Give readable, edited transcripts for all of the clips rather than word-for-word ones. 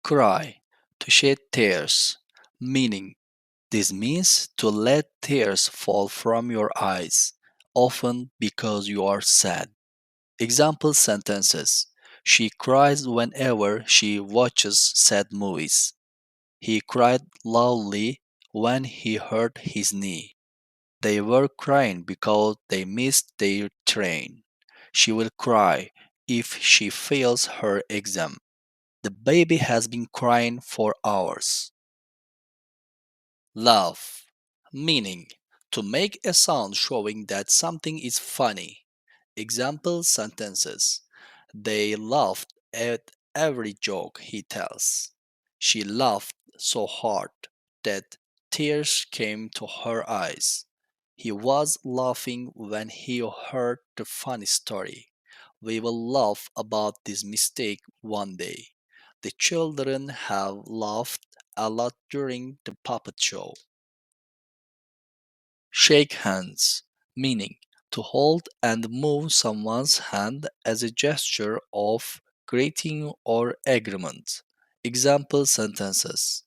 Cry, to shed tears, meaning this means to let tears fall from your eyes, often because you are sad. Example sentences: She cries whenever she watches sad movies. He cried loudly when he hurt his knee. They were crying because they missed their train. She will cry if she fails her exam. The baby has been crying for hours. Laugh, meaning to make a sound showing that something is funny. Example sentences: They laughed at every joke he tells. She laughed so hard that tears came to her eyes. He was laughing when he heard the funny story. We will laugh about this mistake one day. The children have laughed a lot during the puppet show. Shake hands, meaning to hold and move someone's hand as a gesture of greeting or agreement. Example sentences: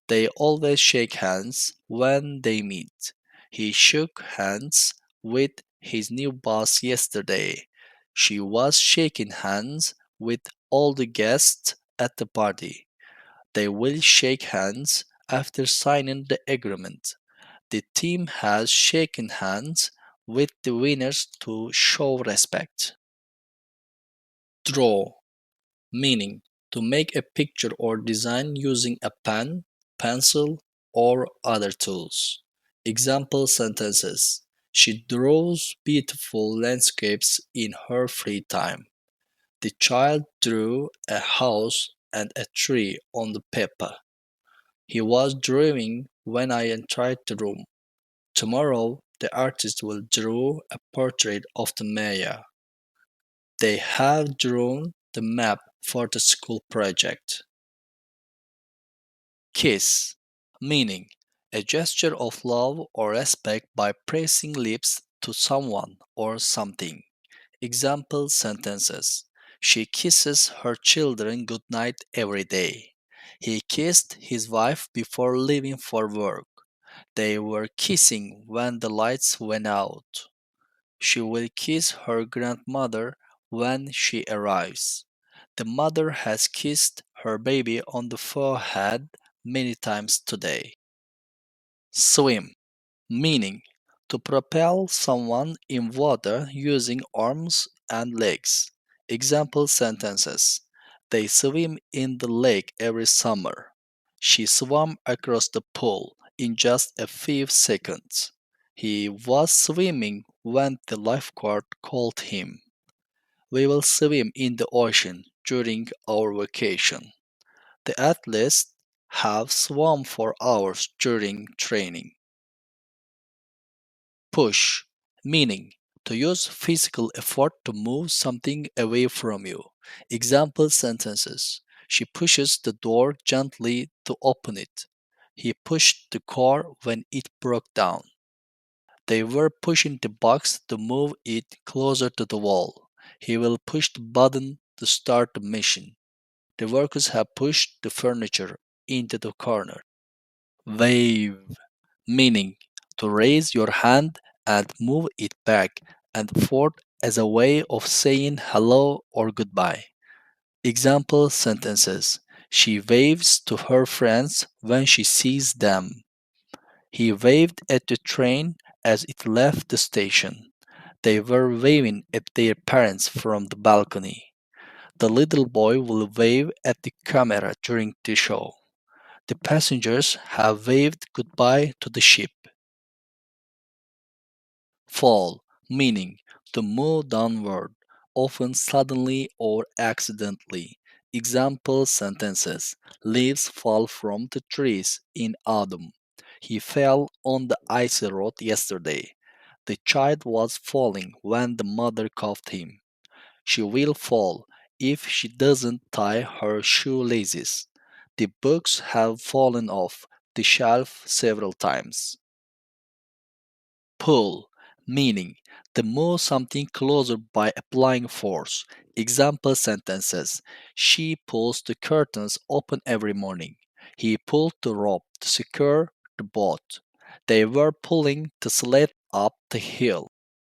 They always shake hands when they meet. He shook hands with his new boss yesterday. She was shaking hands with all the guests at the party. They will shake hands after signing the agreement. The team has shaken hands with the winners to show respect. Draw, meaning to make a picture or design using a pen, pencil, or other tools. Example sentences: She draws beautiful landscapes in her free time. The child drew a house and a tree on the paper. He was drawing when I entered the room. Tomorrow, the artist will draw a portrait of the mayor. They have drawn the map for the school project. Kiss, meaning a gesture of love or respect by pressing lips to someone or something. Example sentences: She kisses her children goodnight every day. He kissed his wife before leaving for work. They were kissing when the lights went out. She will kiss her grandmother when she arrives. The mother has kissed her baby on the forehead many times today. Swim, meaning to propel someone in water using arms and legs. Example sentences: They swim in the lake every summer. She swam across the pool in just a few seconds. He was swimming when the lifeguard called him. We will swim in the ocean during our vacation. The athletes have swum for hours during training. Push, meaning to use physical effort to move something away from you. Example sentences: She pushes the door gently to open it. He pushed the car when it broke down. They were pushing the box to move it closer to the wall. He will push the button to start the machine. The workers have pushed the furniture into the corner. Wave, meaning to raise your hand and move it back and forth as a way of saying hello or goodbye. Example sentences: She waves to her friends when she sees them. He waved at the train as it left the station. They were waving at their parents from the balcony. The little boy will wave at the camera during the show. The passengers have waved goodbye to the ship. Fall, meaning to move downward, often suddenly or accidentally. Example sentences: Leaves fall from the trees in autumn. He fell on the icy road yesterday. The child was falling when the mother cuffed him. She will fall if she doesn't tie her shoelaces. The books have fallen off the shelf several times. Pull, meaning They move something closer by applying force. Example sentences. She pulls the curtains open every morning. He pulled the rope to secure the boat. They were pulling the sled up the hill.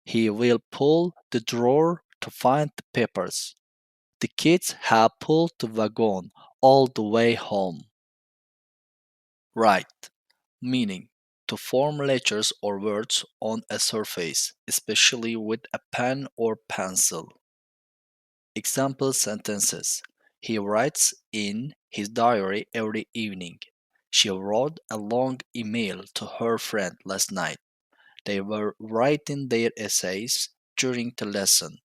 He will pull the drawer to find the papers. The kids have pulled the wagon all the way home. Write. Meaning. To form letters or words on a surface, especially with a pen or pencil. Example sentences. He writes in his diary every evening. She wrote a long email to her friend last night. They were writing their essays during the lesson.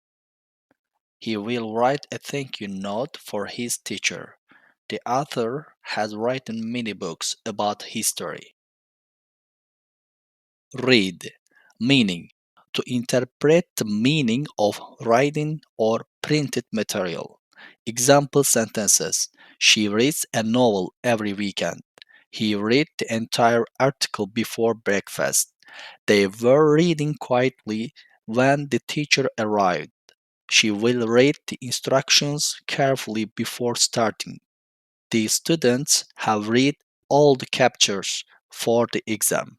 He will write a thank you note for his teacher. The author has written many books about history. Read. Meaning. To interpret the meaning of writing or printed material. Example sentences. She reads a novel every weekend. He read the entire article before breakfast. They were reading quietly when the teacher arrived. She will read the instructions carefully before starting. The students have read all the captures for the exam.